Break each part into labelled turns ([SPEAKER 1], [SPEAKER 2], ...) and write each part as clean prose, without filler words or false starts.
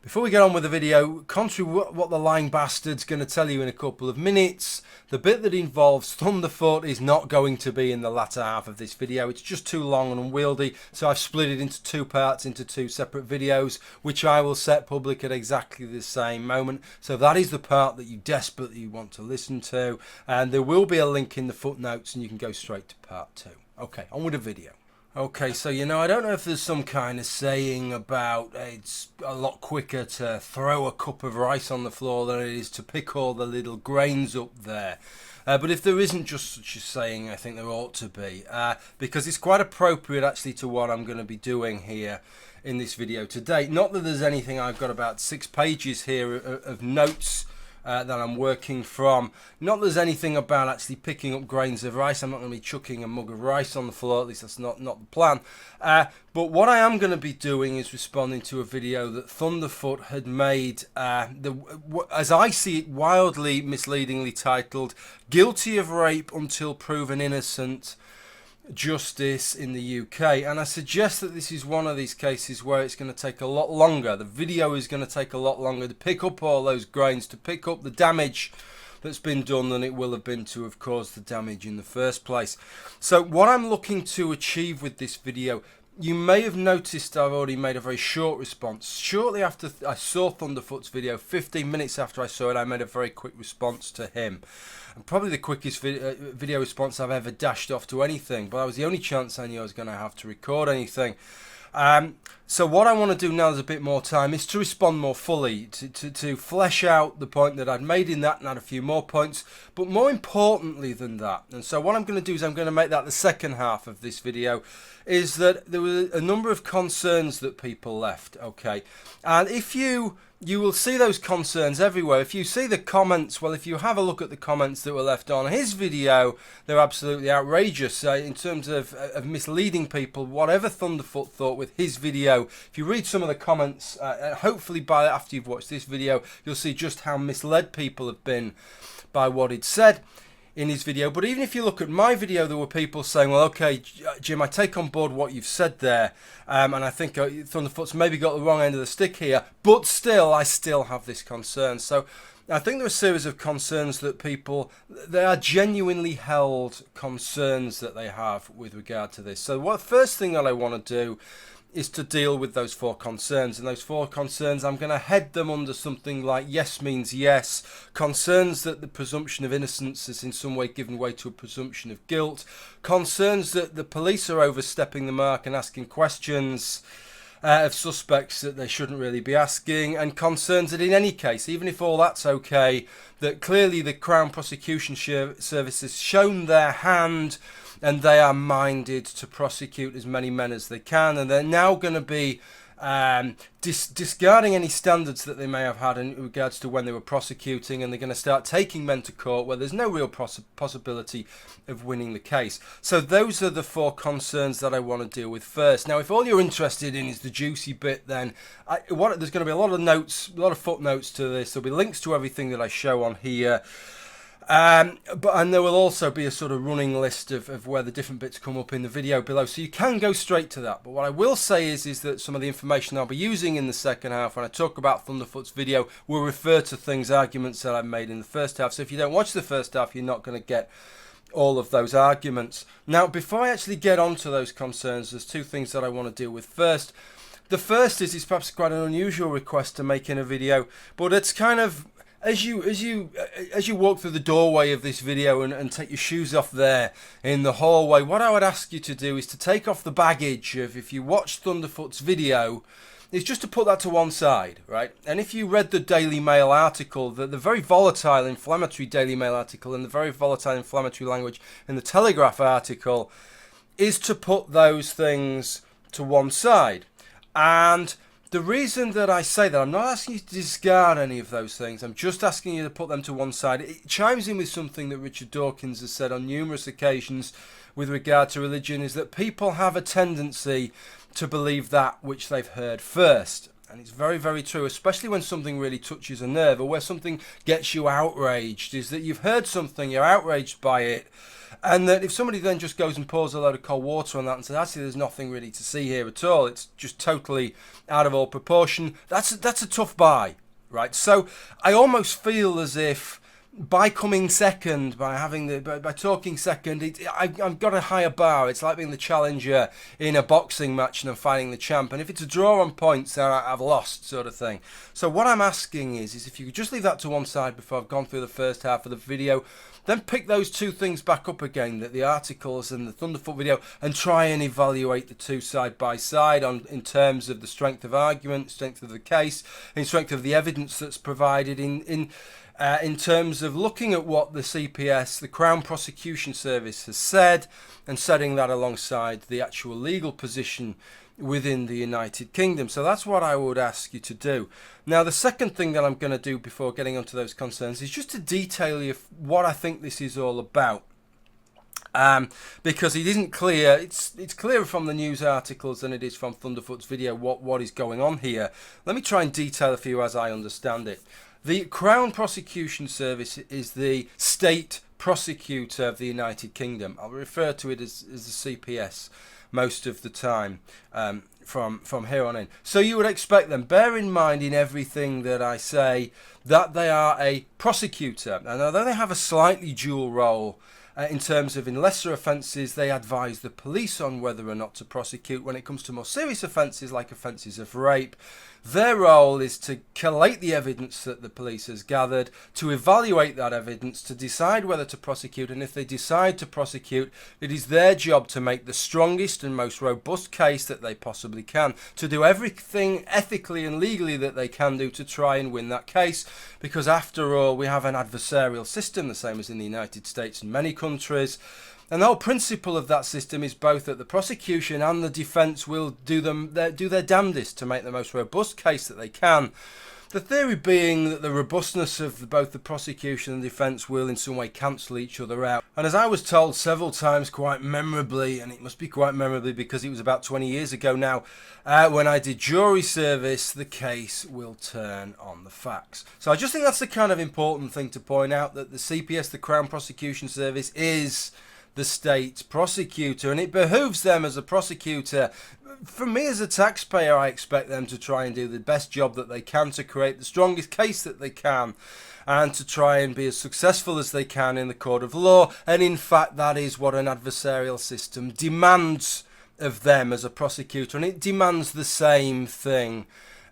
[SPEAKER 1] Before we get on with the video, contrary to what the lying bastard's going to tell you in a couple of minutes, the bit that involves Thunderf00t is not going to be in the latter half of this video. It's just too long and unwieldy, so I've split it into two parts, into two separate videos, which I will set public at exactly the same moment. So that is the part that you desperately want to listen to, and there will be a link in the footnotes and you can go straight to part 2. Okay, on with the video. Okay, so I don't know if there's some kind of saying about it's a lot quicker to throw a cup of rice on the floor than it is to pick all the little grains up there. But if there isn't just such a saying, I think there ought to be, because it's quite appropriate actually to what I'm going to be doing here in this video today. Not that there's anything, I've got about 6 pages here of notes that I'm working from. Not that there's anything about actually picking up grains of rice. I'm not going to be chucking a mug of rice on the floor, at least that's not the plan. But what I am going to be doing is responding to a video that Thunderf00t had made, as I see it, wildly misleadingly titled, "Guilty of Rape Until Proven Innocent. Justice in the UK." And I suggest that this is one of these cases where it's going to take a lot longer. The video is going to take a lot longer to pick up all those grains, to pick up the damage that's been done, than it will have been to have caused the damage in the first place. So what I'm looking to achieve with this video, you may have noticed I've already made a very short response. Shortly after I saw Thunderf00t's video, 15 minutes after I saw it, I made a very quick response to him. And probably the quickest video response I've ever dashed off to anything, but that was the only chance I knew I was going to have to record anything. So what I want to do now, there's a bit more time, is to respond more fully, to flesh out the point that I'd made in that and add a few more points, but more importantly than that. And so what I'm going to do is I'm going to make that the second half of this video, is that there were a number of concerns that people left, okay? And if you will see those concerns everywhere. If you see the comments, well, if you have a look at the comments that were left on his video, they're absolutely outrageous in terms of misleading people. Whatever Thunderf00t thought with his video, if you read some of the comments, hopefully after you've watched this video, you'll see just how misled people have been by what he'd said in his video. But even if you look at my video, there were people saying, well, okay, Jim, I take on board what you've said there, and I think Thunderf00t's maybe got the wrong end of the stick here, but still, I still have this concern. So I think there are a series of concerns that they are genuinely held concerns that they have with regard to this. So what first thing that I want to do is to deal with those 4 concerns. And those 4 concerns, I'm going to head them under something like yes means yes, concerns that the presumption of innocence has in some way given way to a presumption of guilt, concerns that the police are overstepping the mark and asking questions of suspects that they shouldn't really be asking, and concerns that in any case, even if all that's okay, that clearly the Crown Prosecution Service has shown their hand and they are minded to prosecute as many men as they can, and they're now going to be discarding any standards that they may have had in regards to when they were prosecuting, and they're going to start taking men to court where there's no real possibility of winning the case. So those are the 4 concerns that I want to deal with first. Now, if all you're interested in is the juicy bit, then there's going to be a lot of notes, a lot of footnotes to this. There'll be links to everything that I show on here. And there will also be a sort of running list of where the different bits come up in the video below, so you can go straight to that. But what I will say is that some of the information I'll be using in the second half when I talk about Thunderf00t's video will refer to arguments that I've made in the first half. So if you don't watch the first half, you're not going to get all of those arguments. Now, before I actually get onto those concerns, there's 2 things that I want to deal with first. The first is perhaps quite an unusual request to make in a video, but it's kind of as you walk through the doorway of this video and take your shoes off there in the hallway, what I would ask you to do is to take off the baggage of, if you watched Thunderf00t's video, is just to put that to one side, right? And if you read the Daily Mail article, the very volatile, inflammatory Daily Mail article, and the very volatile, inflammatory language in the Telegraph article, is to put those things to one side. And the reason that I say that, I'm not asking you to discard any of those things, I'm just asking you to put them to one side. It chimes in with something that Richard Dawkins has said on numerous occasions with regard to religion, is that people have a tendency to believe that which they've heard first. And it's very, very true, especially when something really touches a nerve or where something gets you outraged, is that you've heard something, you're outraged by it, and that if somebody then just goes and pours a load of cold water on that and says, actually, there's nothing really to see here at all, it's just totally out of all proportion, that's a tough buy, right? So I almost feel as if by coming second, by talking second, I've got a higher bar. It's like being the challenger in a boxing match and I'm fighting the champ. And if it's a draw on points, then I've lost, sort of thing. So what I'm asking is if you could just leave that to one side before I've gone through the first half of the video, then pick those two things back up again, the articles and the Thunderf00t video, and try and evaluate the two side by side in terms of the strength of argument, strength of the case, and strength of the evidence that's provided in terms of looking at what the CPS, the Crown Prosecution Service, has said and setting that alongside the actual legal position within the United Kingdom. So that's what I would ask you to do. Now, the second thing that I'm going to do before getting onto those concerns is just to detail you what I think this is all about. Because it isn't clear, it's clearer from the news articles than it is from Thunderf00t's video what is going on here. Let me try and detail it for you as I understand it. The Crown Prosecution Service is the state prosecutor of the United Kingdom. I'll refer to it as the CPS most of the time from here on in. So you would expect them, bear in mind in everything that I say, that they are a prosecutor. And although they have a slightly dual role, in terms of in lesser offences, they advise the police on whether or not to prosecute. When it comes to more serious offences, like offences of rape, their role is to collate the evidence that the police has gathered, to evaluate that evidence, to decide whether to prosecute, and if they decide to prosecute, it is their job to make the strongest and most robust case that they possibly can, to do everything ethically and legally that they can do to try and win that case, because after all, we have an adversarial system, the same as in the United States and many countries. And the whole principle of that system is both that the prosecution and the defence will do their damnedest to make the most robust case that they can. The theory being that the robustness of both the prosecution and defence will in some way cancel each other out. And as I was told several times quite memorably, and it must be quite memorably because it was about 20 years ago now, when I did jury service, the case will turn on the facts. So I just think that's the kind of important thing to point out, that the CPS, the Crown Prosecution Service, is the state prosecutor, and it behooves them as a prosecutor. For me as a taxpayer, I expect them to try and do the best job that they can to create the strongest case that they can and to try and be as successful as they can in the court of law. And in fact, that is what an adversarial system demands of them as a prosecutor, and it demands the same thing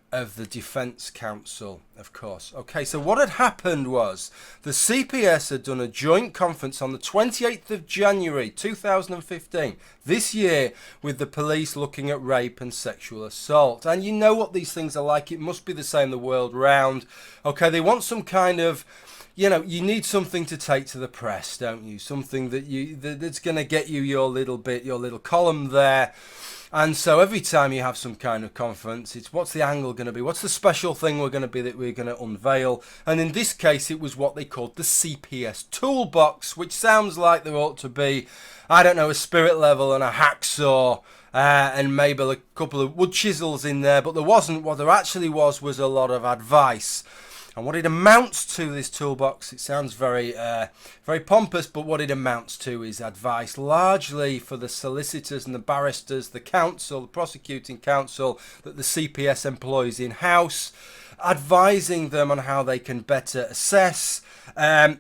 [SPEAKER 1] of the Defence Counsel, of course. Okay, so what had happened was the CPS had done a joint conference on the 28th of January 2015, this year, with the police looking at rape and sexual assault. And you know what these things are like. It must be the same the world round. Okay, they want some kind of, you know, you need something to take to the press, don't you? Something that's going to get you your little column there. And so every time you have some kind of conference, it's what's the angle going to be? What's the special thing we're going to unveil? And in this case, it was what they called the CPS toolbox, which sounds like there ought to be, I don't know, a spirit level and a hacksaw and maybe a couple of wood chisels in there, but there wasn't. What there actually was a lot of advice. And what it amounts to, this toolbox, it sounds very pompous, but what it amounts to is advice, largely for the solicitors and the barristers, the counsel, the prosecuting counsel that the CPS employs in-house, advising them on how they can better assess and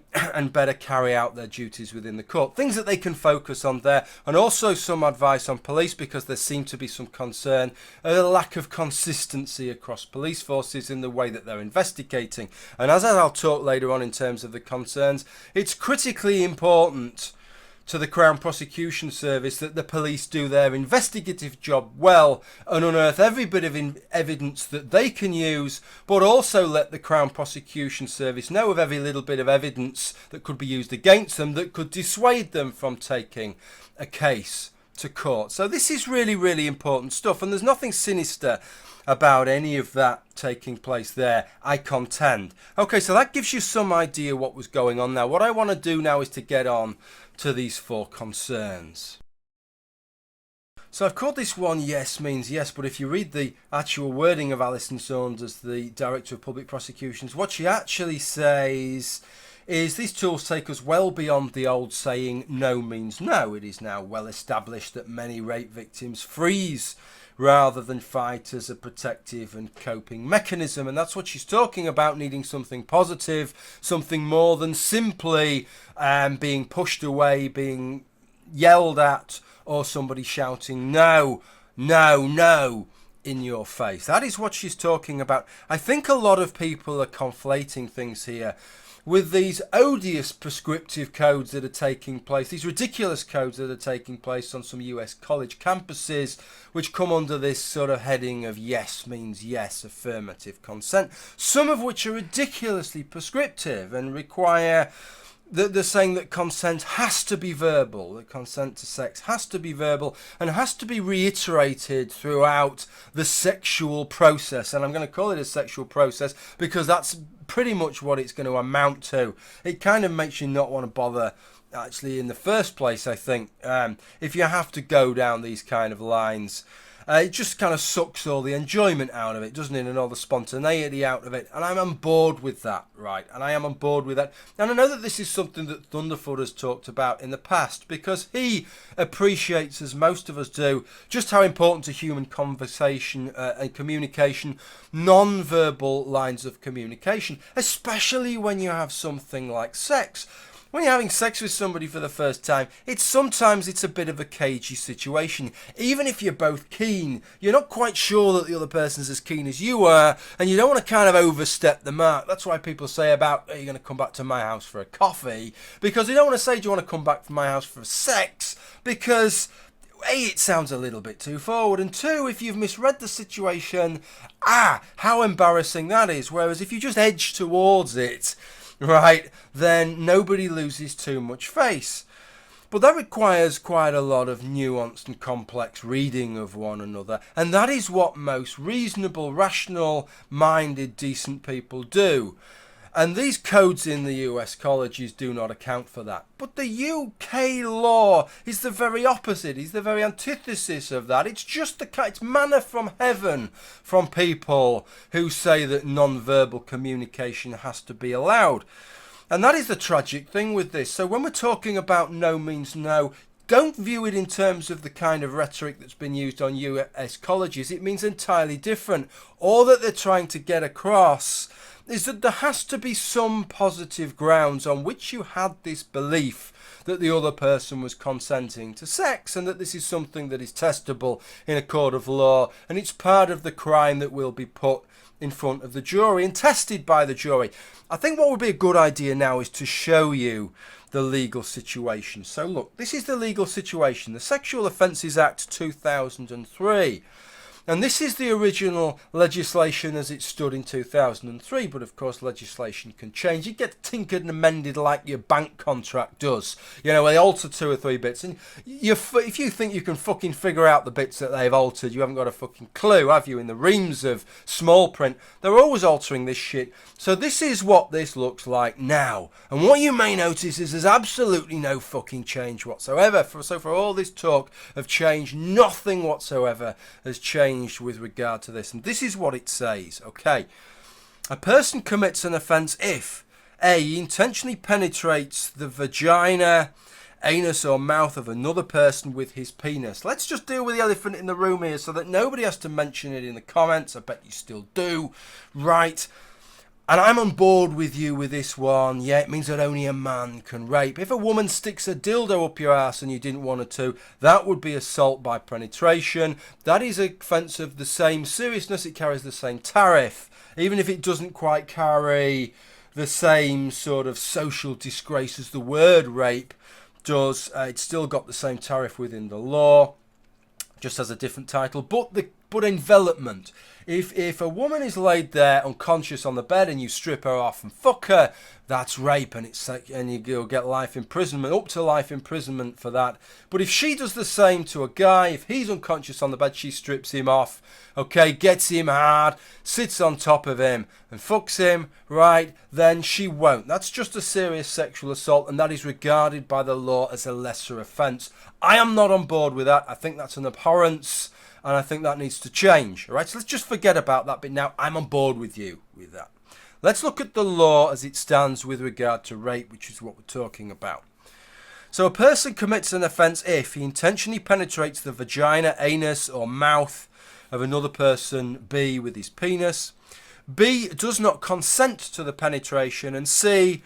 [SPEAKER 1] better carry out their duties within the court. Things that they can focus on there, and also some advice on police, because there seemed to be some concern at a lack of consistency across police forces in the way that they're investigating. And as I'll talk later on in terms of the concerns, it's critically important to the Crown Prosecution Service that the police do their investigative job well and unearth every bit of evidence that they can use, but also let the Crown Prosecution Service know of every little bit of evidence that could be used against them that could dissuade them from taking a case to court. So this is really, really important stuff, and there's nothing sinister about any of that taking place there, I contend. Okay, so that gives you some idea what was going on. Now, what I want to do now is to get on to these four concerns. So I've called this one Yes Means Yes, but if you read the actual wording of Alison Saunders, the Director of Public Prosecutions, what she actually says is these tools take us well beyond the old saying, no means no. It is now well established that many rape victims freeze rather than fight as a protective and coping mechanism. And that's what she's talking about, needing something positive, something more than simply being pushed away, being yelled at, or somebody shouting no, no, no in your face. That is what she's talking about. I think a lot of people are conflating things here with these odious prescriptive codes that are taking place, these ridiculous codes that are taking place on some US college campuses, which come under this sort of heading of yes means yes, affirmative consent, some of which are ridiculously prescriptive and require they're saying that consent has to be verbal, that consent to sex has to be verbal and has to be reiterated throughout the sexual process. And I'm going to call it a sexual process because that's pretty much what it's going to amount to. It kind of makes you not want to bother actually in the first place, I think, if you have to go down these kind of lines. It just kind of sucks all the enjoyment out of it, doesn't it, and all the spontaneity out of it. And I'm on board with that, right? And I am on board with that. And I know that this is something that Thunderf00t has talked about in the past, because he appreciates, as most of us do, just how important to human conversation and communication, non-verbal lines of communication, especially when you have something like sex. When you're having sex with somebody for the first time, sometimes it's a bit of a cagey situation. Even if you're both keen, you're not quite sure that the other person's as keen as you are, and you don't want to kind of overstep the mark. That's why people say about, are you going to come back to my house for a coffee? Because they don't want to say, do you want to come back to my house for sex? Because A, it sounds a little bit too forward, and two, if you've misread the situation, how embarrassing that is. Whereas if you just edge towards it, right, then nobody loses too much face. But that requires quite a lot of nuanced and complex reading of one another, and that is what most reasonable, rational-minded, decent people do. And these codes in the US colleges do not account for that. But the UK law is the very opposite. It's the very antithesis of that. It's just it's manna from heaven from people who say that non-verbal communication has to be allowed. And that is the tragic thing with this. So when we're talking about no means no, don't view it in terms of the kind of rhetoric that's been used on US colleges. It means entirely different. All that they're trying to get across is that there has to be some positive grounds on which you had this belief that the other person was consenting to sex, and that this is something that is testable in a court of law, and it's part of the crime that will be put in front of the jury and tested by the jury. I think what would be a good idea now is to show you the legal situation. So look, this is the legal situation, the Sexual Offences Act 2003. And this is the original legislation as it stood in 2003, but of course legislation can change. It gets tinkered and amended like your bank contract does. You know, they alter 2 or 3 bits, and if you think you can fucking figure out the bits that they've altered, you haven't got a fucking clue, have you? In the reams of small print, they're always altering this shit. So this is what this looks like now. And what you may notice is there's absolutely no fucking change whatsoever. So for all this talk of change, nothing whatsoever has changed with regard to this. And this is what it says, okay? A person commits an offence if A, he intentionally penetrates the vagina, anus or mouth of another person with his penis. Let's just deal with the elephant in the room here so that nobody has to mention it in the comments. I bet you still do, right? And I'm on board with you with this one. Yeah, it means that only a man can rape. If a woman sticks a dildo up your ass and you didn't want her to, that would be assault by penetration. That is an offence of the same seriousness. It carries the same tariff. Even if it doesn't quite carry the same sort of social disgrace as the word rape does, it's still got the same tariff within the law. Just has a different title, but the but envelopment. If a woman is laid there unconscious on the bed and you strip her off and fuck her, that's rape, and you'll get life imprisonment, up to life imprisonment for that. But if she does the same to a guy, if he's unconscious on the bed, she strips him off, okay, gets him hard, sits on top of him and fucks him, right, then she won't. That's just a serious sexual assault, and that is regarded by the law as a lesser offence. I am not on board with that. I think that's an abhorrence, and I think that needs to change. All right, so let's just forget about that bit now. I'm on board with you with that. Let's look at the law as it stands with regard to rape, which is what we're talking about. So a person commits an offence if he intentionally penetrates the vagina, anus or mouth of another person, B, with his penis, B, does not consent to the penetration, and C,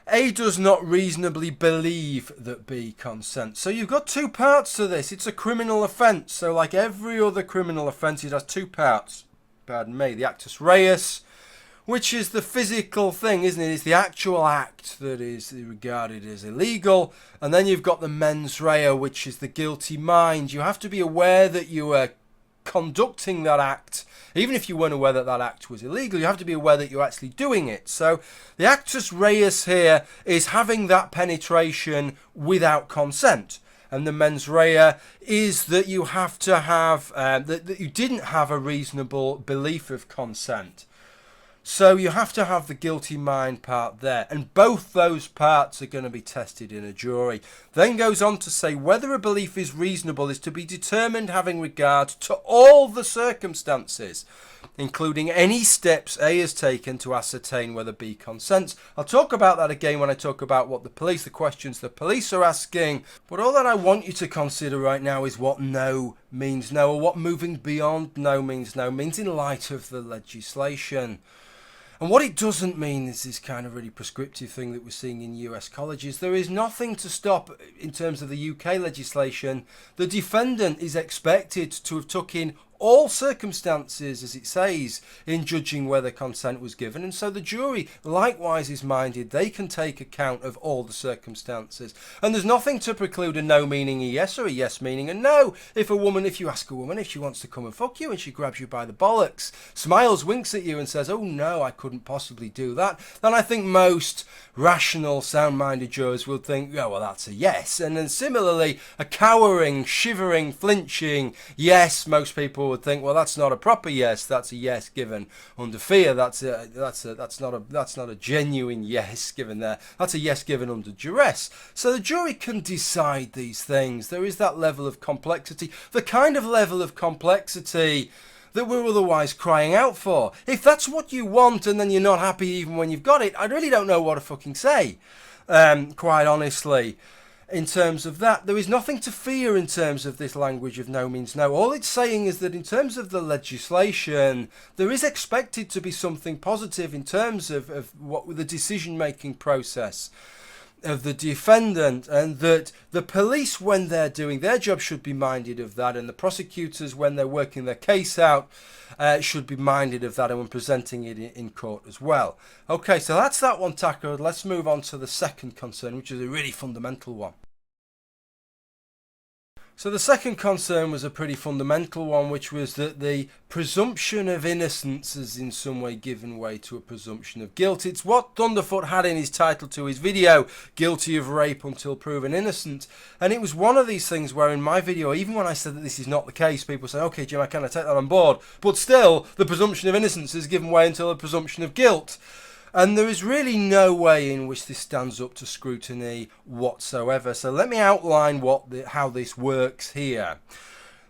[SPEAKER 1] A, does not reasonably believe that B consents. So you've got two parts to this. It's a criminal offence. So like every other criminal offence, it has two parts. Pardon me. The actus reus, which is the physical thing, isn't it? It's the actual act that is regarded as illegal. And then you've got the mens rea, which is the guilty mind. You have to be aware that you are conducting that act. Even if you weren't aware that that act was illegal, you have to be aware that you're actually doing it. So the actus reus here is having that penetration without consent. And the mens rea is that you have to have, that you didn't have a reasonable belief of consent. So you have to have the guilty mind part there. And both those parts are going to be tested in a jury. Then goes on to say whether a belief is reasonable is to be determined having regard to all the circumstances, including any steps A has taken to ascertain whether B consents. I'll talk about that again when I talk about what the questions the police are asking. But all that I want you to consider right now is what no means no, or what moving beyond no means in light of the legislation. And what it doesn't mean is this kind of really prescriptive thing that we're seeing in US colleges. There is nothing to stop, in terms of the UK legislation, the defendant is expected to have taken all circumstances, as it says, in judging whether consent was given. And so the jury likewise is minded. They can take account of all the circumstances. And there's nothing to preclude a no meaning a yes or a yes meaning a no. If you ask a woman if she wants to come and fuck you and she grabs you by the bollocks, smiles, winks at you and says, oh no, I couldn't possibly do that, then I think most rational, sound-minded jurors will think, oh, well, that's a yes. And then similarly, a cowering, shivering, flinching yes, most people would think, well, that's not a proper yes. That's a yes given under fear. That's not a genuine yes given there. That's a yes given under duress. So the jury can decide these things. There is that level of complexity, the kind of level of complexity that we're otherwise crying out for. If that's what you want and then you're not happy even when you've got it, I really don't know what to fucking say, quite honestly. In terms of that, there is nothing to fear in terms of this language of no means no. All it's saying is that in terms of the legislation, there is expected to be something positive in terms of what the decision-making process of the defendant, and that the police, when they're doing their job, should be minded of that, and the prosecutors, when they're working their case out, should be minded of that, and when presenting it in court as well. Okay, so that's that one tackled. Let's move on to the second concern, which is a really fundamental one. So the second concern was a pretty fundamental one, which was that the presumption of innocence has in some way given way to a presumption of guilt. It's what Thunderf00t had in his title to his video, Guilty of Rape Until Proven Innocent. And it was one of these things where in my video, even when I said that this is not the case, people say, okay, Jim, I kind of take that on board. But still, the presumption of innocence has given way until the presumption of guilt. And there is really no way in which this stands up to scrutiny whatsoever. So let me outline how this works here.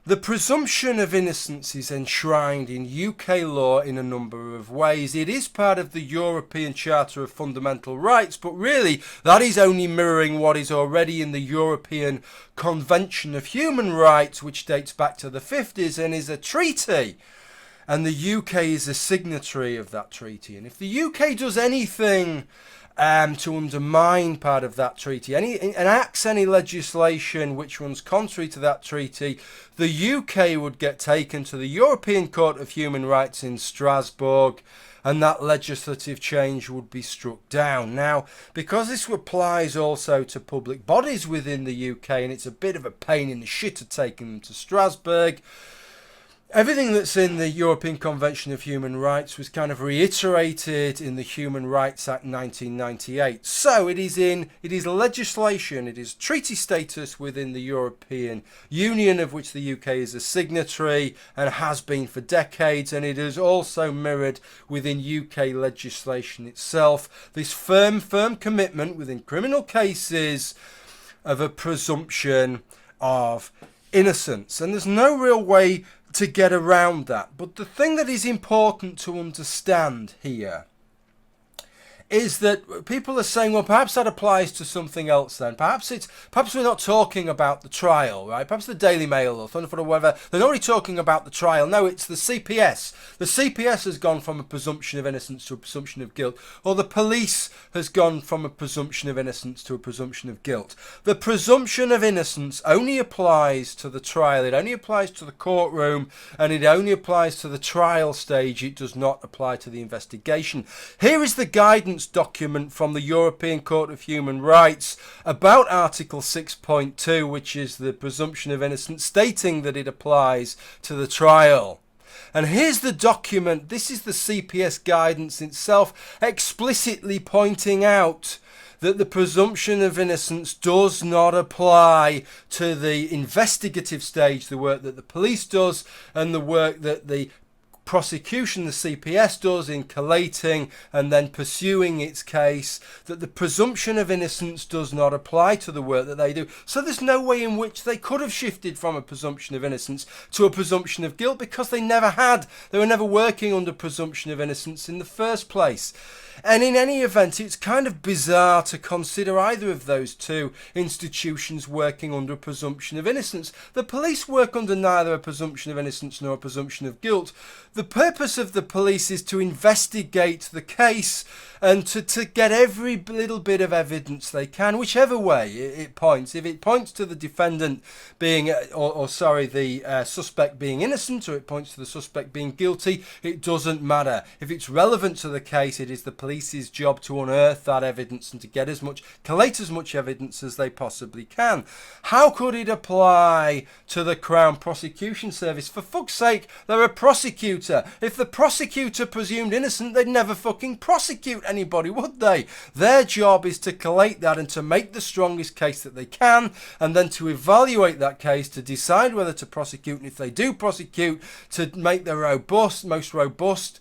[SPEAKER 1] The presumption of innocence is enshrined in UK law in a number of ways. It is part of the European Charter of Fundamental Rights, but really that is only mirroring what is already in the European Convention of Human Rights, which dates back to the 50s and is a treaty. And the UK is a signatory of that treaty. And if the UK does anything to undermine part of that treaty, enacts any legislation which runs contrary to that treaty, the UK would get taken to the European Court of Human Rights in Strasbourg, and that legislative change would be struck down. Now, because this applies also to public bodies within the UK, and it's a bit of a pain in the shit of taking them to Strasbourg, Everything that's in the European Convention of Human Rights was kind of reiterated in the Human Rights Act 1998. So it is legislation, it is treaty status within the European Union, of which the UK is a signatory and has been for decades, and it is also mirrored within UK legislation itself. This firm commitment within criminal cases of a presumption of innocence, and there's no real way to get around that. But the thing that is important to understand here is that people are saying, well, perhaps that applies to something else then. Perhaps we're not talking about the trial, right? Perhaps the Daily Mail or Thunderf00t or whatever, they're not really talking about the trial. No, it's the CPS. The CPS has gone from a presumption of innocence to a presumption of guilt, or the police has gone from a presumption of innocence to a presumption of guilt. The presumption of innocence only applies to the trial. It only applies to the courtroom, and it only applies to the trial stage. It does not apply to the investigation. Here is the guidance document from the European Court of Human Rights about Article 6.2, which is the presumption of innocence, stating that it applies to the trial. And here's the document. This is the CPS guidance itself, explicitly pointing out that the presumption of innocence does not apply to the investigative stage, the work that the police does, and the work that the prosecution, the CPS, does in collating and then pursuing its case, that the presumption of innocence does not apply to the work that they do. So there's no way in which they could have shifted from a presumption of innocence to a presumption of guilt, because they never had. They were never working under presumption of innocence in the first place. And in any event, it's kind of bizarre to consider either of those two institutions working under a presumption of innocence. The police work under neither a presumption of innocence nor a presumption of guilt. The purpose of the police is to investigate the case and to get every little bit of evidence they can, whichever way it points. If it points to the defendant being, the suspect being innocent, or it points to the suspect being guilty, it doesn't matter. If it's relevant to the case, it is the police's job to unearth that evidence and to collate as much evidence as they possibly can. How could it apply to the Crown Prosecution Service? For fuck's sake, they're a prosecutor. If the prosecutor presumed innocent, they'd never fucking prosecute anybody, would they? Their job is to collate that and to make the strongest case that they can, and then to evaluate that case, to decide whether to prosecute, and if they do prosecute, to make the most robust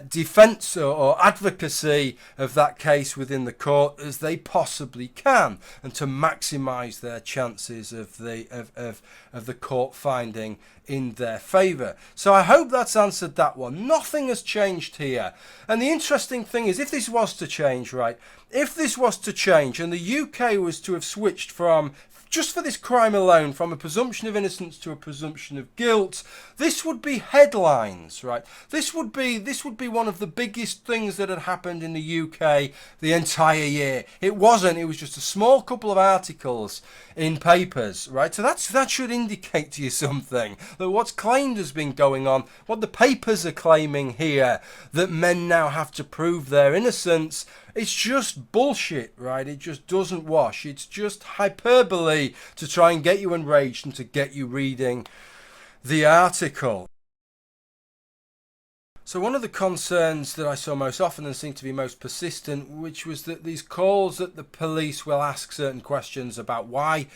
[SPEAKER 1] defence or advocacy of that case within the court as they possibly can, and to maximise their chances of the court finding in their favour. So I hope that's answered that one. Nothing has changed here. And the interesting thing is, if this was to change, right, if this was to change and the UK was to have switched from, just for this crime alone, from a presumption of innocence to a presumption of guilt, this would be headlines, right? This would be one of the biggest things that had happened in the UK the entire year. It wasn't. It was just a small couple of articles in papers, right? So that should indicate to you something, that what's claimed has been going on, what the papers are claiming here, that men now have to prove their innocence, it's just bullshit, right? It just doesn't wash. It's just hyperbole to try and get you enraged and to get you reading the article. So one of the concerns that I saw most often and seemed to be most persistent, which was that these calls that the police will ask certain questions about why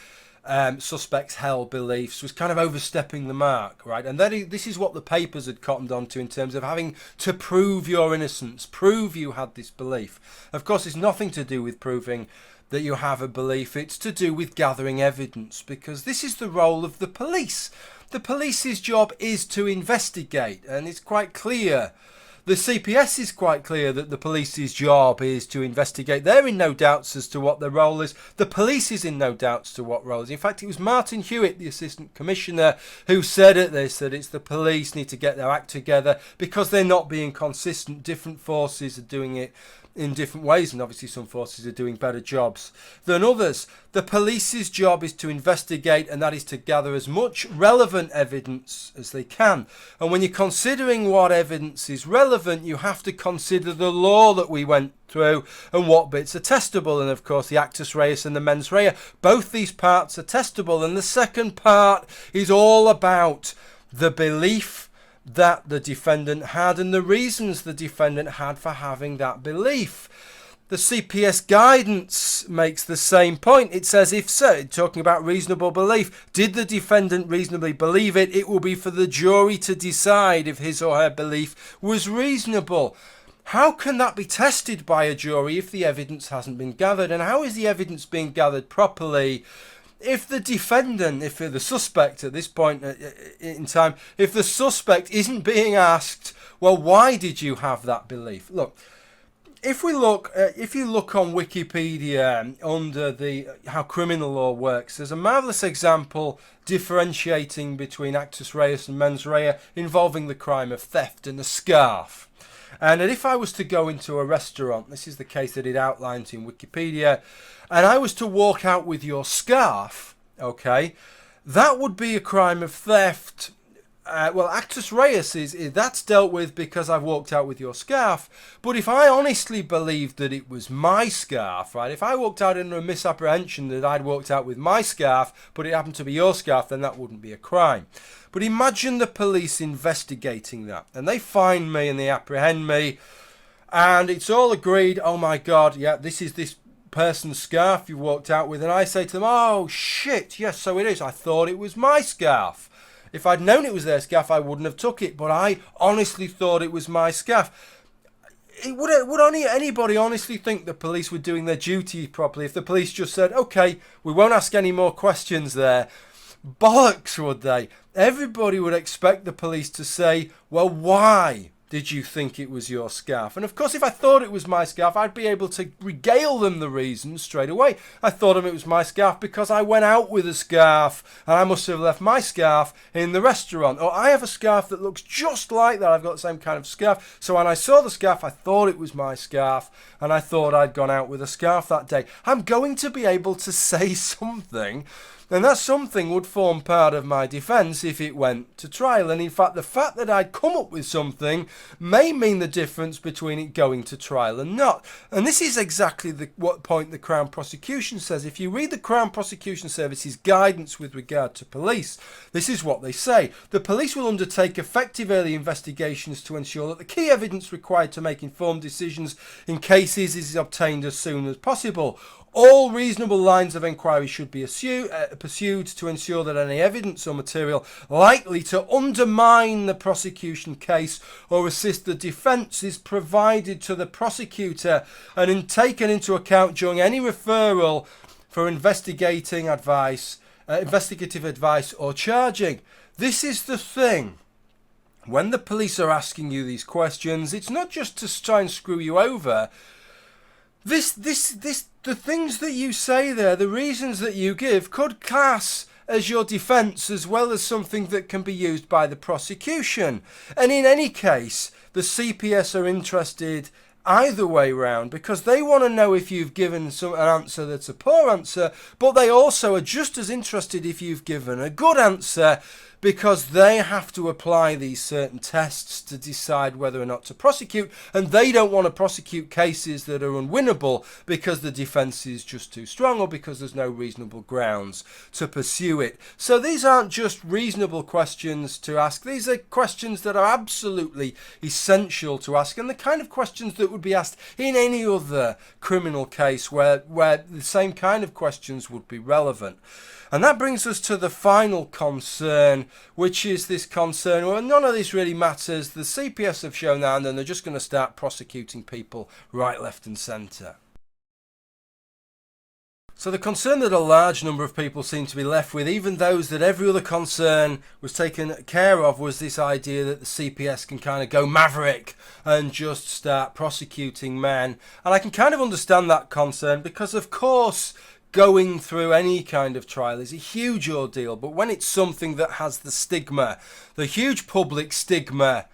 [SPEAKER 1] suspects held beliefs, was kind of overstepping the mark, right? And this is what the papers had cottoned onto in terms of having to prove your innocence, prove you had this belief. Of course, it's nothing to do with proving that you have a belief. It's to do with gathering evidence, because this is the role of the police. The police's job is to investigate, and it's quite clear. The CPS is quite clear that the police's job is to investigate. They're in no doubts as to what their role is. The police is in no doubts to what role is. In fact, it was Martin Hewitt, the Assistant Commissioner, who said at this that it's the police need to get their act together because they're not being consistent. Different forces are doing it in different ways, and obviously some forces are doing better jobs than others. The police's job is to investigate, and that is to gather as much relevant evidence as they can. And when you're considering what evidence is relevant, you have to consider the law that we went through and what bits are testable. And of course the actus reus and the mens rea, both these parts are testable. And the second part is all about the belief that the defendant had and the reasons the defendant had for having that belief. The CPS guidance makes the same point. It says, if so, talking about reasonable belief, did the defendant reasonably believe it? It will be for the jury to decide if his or her belief was reasonable. How can that be tested by a jury if the evidence hasn't been gathered? And how is the evidence being gathered properly? If the defendant, if the suspect at this point in time, if the suspect isn't being asked, well, why did you have that belief? Look, if you look on Wikipedia under the how criminal law works, there's a marvelous example differentiating between actus reus and mens rea involving the crime of theft and a scarf. And if I was to go into a restaurant, this is the case that it outlines in Wikipedia, and I was to walk out with your scarf, okay, that would be a crime of theft. Well, actus reus is that's dealt with because I've walked out with your scarf. But if I honestly believed that it was my scarf, right? If I walked out under a misapprehension that I'd walked out with my scarf, but it happened to be your scarf, then that wouldn't be a crime. But imagine the police investigating that, and they find me and they apprehend me, and it's all agreed. Oh my God, yeah, this is this person's scarf you walked out with, and I say to them, oh shit, yes, so it is. I thought it was my scarf. If I'd known it was their scarf, I wouldn't have took it, but I honestly thought it was my scarf. Would anybody honestly think the police were doing their duty properly if the police just said, okay, we won't ask any more questions there? Bollocks, would they? Everybody would expect the police to say, well, why did you think it was your scarf? And of course, if I thought it was my scarf, I'd be able to regale them the reasons straight away. I thought it was my scarf because I went out with a scarf and I must have left my scarf in the restaurant. Or I have a scarf that looks just like that. I've got the same kind of scarf. So when I saw the scarf, I thought it was my scarf and I thought I'd gone out with a scarf that day. I'm going to be able to say something, and that something would form part of my defence if it went to trial. And in fact, the fact that I'd come up with something may mean the difference between it going to trial and not. And this is exactly what point the Crown Prosecution says. If you read the Crown Prosecution Service's guidance with regard to police, this is what they say. The police will undertake effective early investigations to ensure that the key evidence required to make informed decisions in cases is obtained as soon as possible. All reasonable lines of inquiry should be pursued to ensure that any evidence or material likely to undermine the prosecution case or assist the defence is provided to the prosecutor and taken into account during any referral for investigative advice or charging. This is the thing. When the police are asking you these questions, it's not just to try and screw you over. The things that you say there, the reasons that you give, could class as your defence as well as something that can be used by the prosecution. And in any case, the CPS are interested either way round because they want to know if you've given an answer that's a poor answer, but they also are just as interested if you've given a good answer, because they have to apply these certain tests to decide whether or not to prosecute, and they don't want to prosecute cases that are unwinnable because the defence is just too strong or because there's no reasonable grounds to pursue it. So these aren't just reasonable questions to ask, these are questions that are absolutely essential to ask, and the kind of questions that would be asked in any other criminal case where the same kind of questions would be relevant. And that brings us to the final concern, which is this concern, well, none of this really matters. The CPS have shown that, and then they're just going to start prosecuting people right, left and centre. So the concern that a large number of people seem to be left with, even those that every other concern was taken care of, was this idea that the CPS can kind of go maverick and just start prosecuting men. And I can kind of understand that concern because, of course, going through any kind of trial is a huge ordeal, but when it's something that has the stigma, the huge public stigma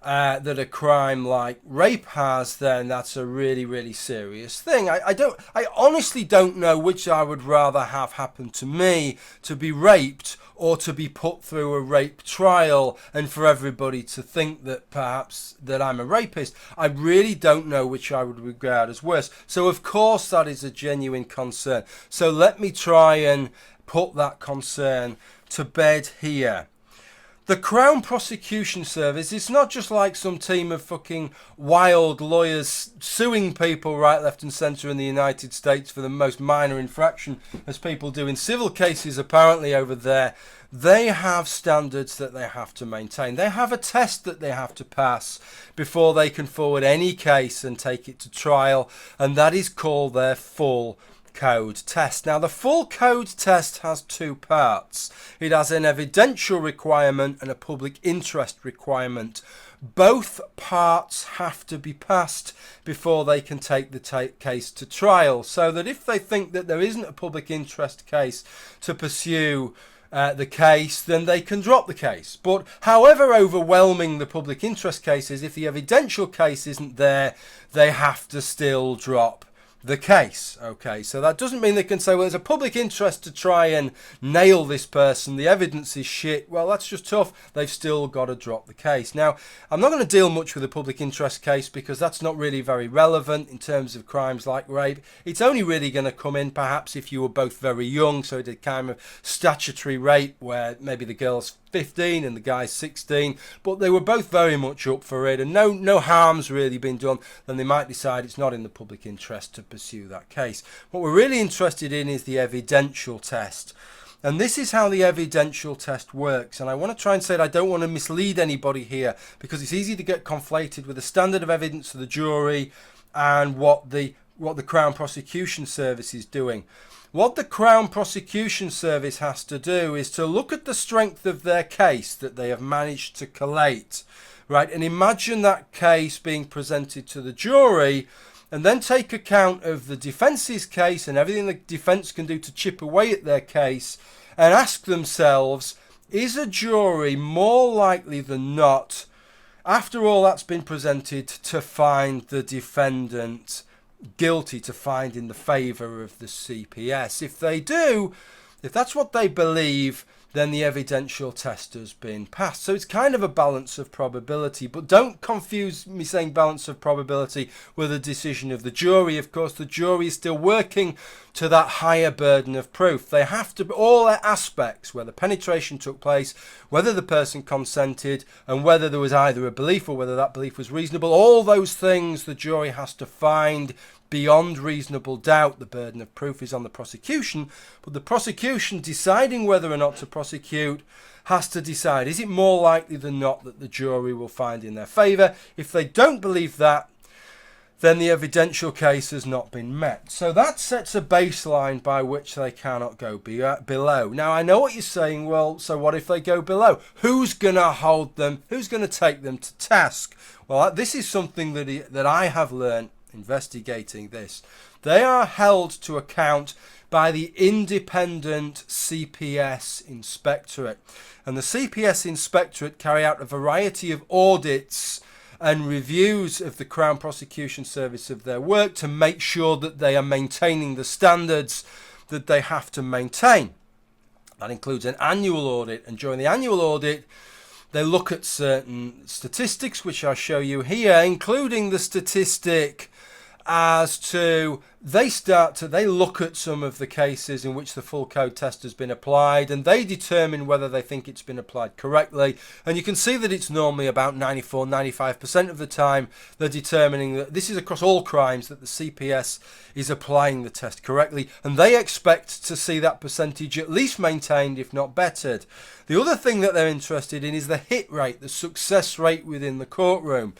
[SPEAKER 1] that a crime like rape has, then that's a really, really serious thing. I honestly don't know which I would rather have happen to me, to be raped or to be put through a rape trial and for everybody to think that perhaps that I'm a rapist. I really don't know which I would regard as worse. So of course that is a genuine concern. So let me try and put that concern to bed here. The Crown Prosecution Service, it's not just like some team of fucking wild lawyers suing people right, left and centre in the United States for the most minor infraction, as people do in civil cases apparently over there. They have standards that they have to maintain. They have a test that they have to pass before they can forward any case and take it to trial, and that is called their full code test. Now, the full code test has two parts. It has an evidential requirement and a public interest requirement. Both parts have to be passed before they can take the case to trial, so that if they think that there isn't a public interest case to pursue the case, then they can drop the case. But however overwhelming the public interest case is, if the evidential case isn't there, they have to still drop the case. Okay, so that doesn't mean they can say, well, there's a public interest to try and nail this person, the evidence is shit. Well, that's just tough. They've still got to drop the case. Now, I'm not going to deal much with a public interest case because that's not really very relevant in terms of crimes like rape. It's only really going to come in perhaps if you were both very young, so it's a kind of statutory rape where maybe the girl's 15 and the guy's 16, but they were both very much up for it and no harm's really been done, then they might decide it's not in the public interest to pursue that case. What we're really interested in is the evidential test. And this is how the evidential test works. And I want to try and say that I don't want to mislead anybody here, because it's easy to get conflated with the standard of evidence of the jury and what the Crown Prosecution Service is doing. What the Crown Prosecution Service has to do is to look at the strength of their case that they have managed to collate, right? And imagine that case being presented to the jury, and then take account of the defence's case and everything the defence can do to chip away at their case, and ask themselves, is a jury more likely than not, after all that's been presented, to find the defendant guilty, to find in the favour of the CPS? If they do, if that's what they believe, then the evidential test has been passed. So it's kind of a balance of probability, but don't confuse me saying balance of probability with a decision of the jury. Of course, the jury is still working to that higher burden of proof. They have to, all their aspects, whether penetration took place, whether the person consented, and whether there was either a belief or whether that belief was reasonable, all those things the jury has to find beyond reasonable doubt. The burden of proof is on the prosecution, but the prosecution deciding whether or not to prosecute has to decide, is it more likely than not that the jury will find in their favour? If they don't believe that, then the evidential case has not been met. So that sets a baseline by which they cannot go below. Now, I know what you're saying, well, so what if they go below? Who's going to hold them? Who's going to take them to task? Well, this is something that I have learned investigating this. They are held to account by the independent CPS inspectorate. And the CPS inspectorate carry out a variety of audits and reviews of the Crown Prosecution Service of their work to make sure that they are maintaining the standards that they have to maintain. That includes an annual audit, and during the annual audit they look at certain statistics, which I'll show you here, including the statistic as to they look at some of the cases in which the full code test has been applied, and they determine whether they think it's been applied correctly. And you can see that it's normally about 94-95% of the time they're determining that this is across all crimes that the CPS is applying the test correctly, and they expect to see that percentage at least maintained, if not bettered. The other thing that they're interested in is the hit rate, the success rate within the courtroom.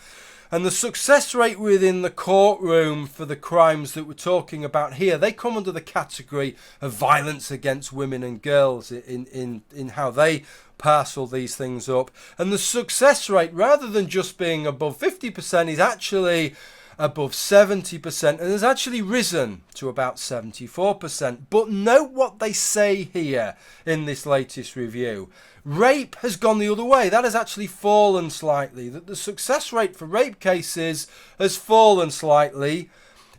[SPEAKER 1] And the success rate within the courtroom for the crimes that we're talking about here, they come under the category of violence against women and girls in how they parcel these things up. And the success rate, rather than just being above 50%, is actually above 70%, and has actually risen to about 74%. But note what they say here in this latest review. Rape has gone the other way. That has actually fallen slightly. That the success rate for rape cases has fallen slightly,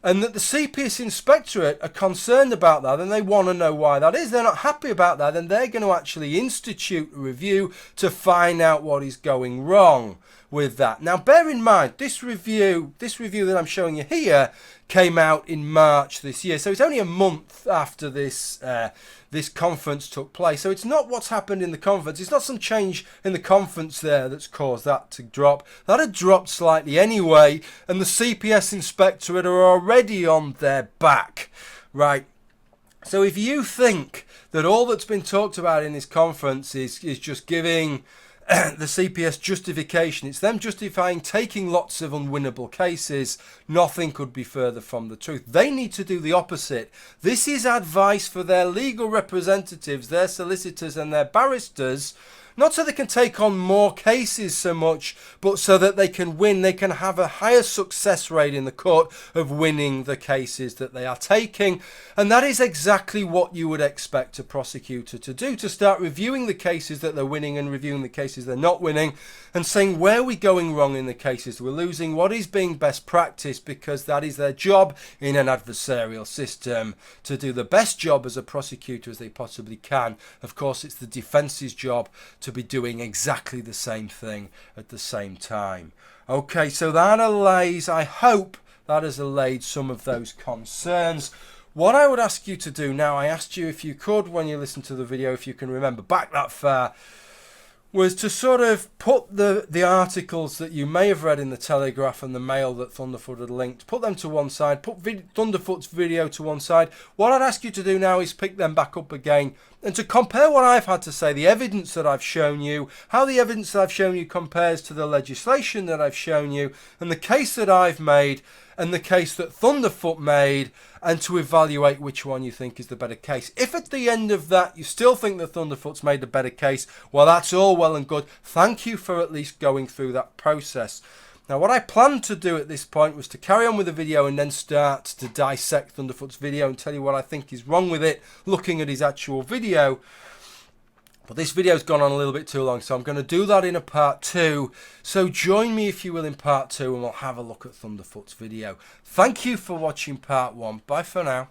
[SPEAKER 1] and that the CPS inspectorate are concerned about that, and they want to know why that is. They're not happy about that, and they're going to actually institute a review to find out what is going wrong with that. Now bear in mind, this review that I'm showing you here came out in March this year, so it's only a month after this this conference took place. So it's not what's happened in the conference, it's not some change in the conference there that's caused that to drop. That had dropped slightly anyway, and the CPS inspectorate are already on their back, right? So if you think that all that's been talked about in this conference is just giving the CPS justification, it's them justifying taking lots of unwinnable cases, nothing could be further from the truth. They need to do the opposite. This is advice for their legal representatives, their solicitors and their barristers, not so they can take on more cases so much, but so that they can win, they can have a higher success rate in the court of winning the cases that they are taking. And that is exactly what you would expect a prosecutor to do, to start reviewing the cases that they're winning and reviewing the cases they're not winning, and saying where are we going wrong in the cases we're losing, what is being best practice, because that is their job in an adversarial system, to do the best job as a prosecutor as they possibly can. Of course, it's the defence's job to be doing exactly the same thing at the same time. Okay, so that allays, I hope that has allayed some of those concerns. What I would ask you to do now, I asked you if you could, when you listen to the video, if you can remember back that far, was to sort of put the articles that you may have read in the Telegraph and the Mail that Thunderfoot had linked, put them to one side, put Thunderfoot's video to one side. What I'd ask you to do now is pick them back up again and to compare what I've had to say, the evidence that I've shown you, how the evidence that I've shown you compares to the legislation that I've shown you, and the case that I've made, and the case that Thunderfoot made, and to evaluate which one you think is the better case. If at the end of that you still think that Thunderfoot's made the better case, well, that's all well and good. Thank you for at least going through that process. Now, what I planned to do at this point was to carry on with the video and then start to dissect Thunderfoot's video and tell you what I think is wrong with it, looking at his actual video. But this video's gone on a little bit too long, so I'm going to do that in a part 2. So join me, if you will, in part 2, and we'll have a look at Thunderfoot's video. Thank you for watching part 1. Bye for now.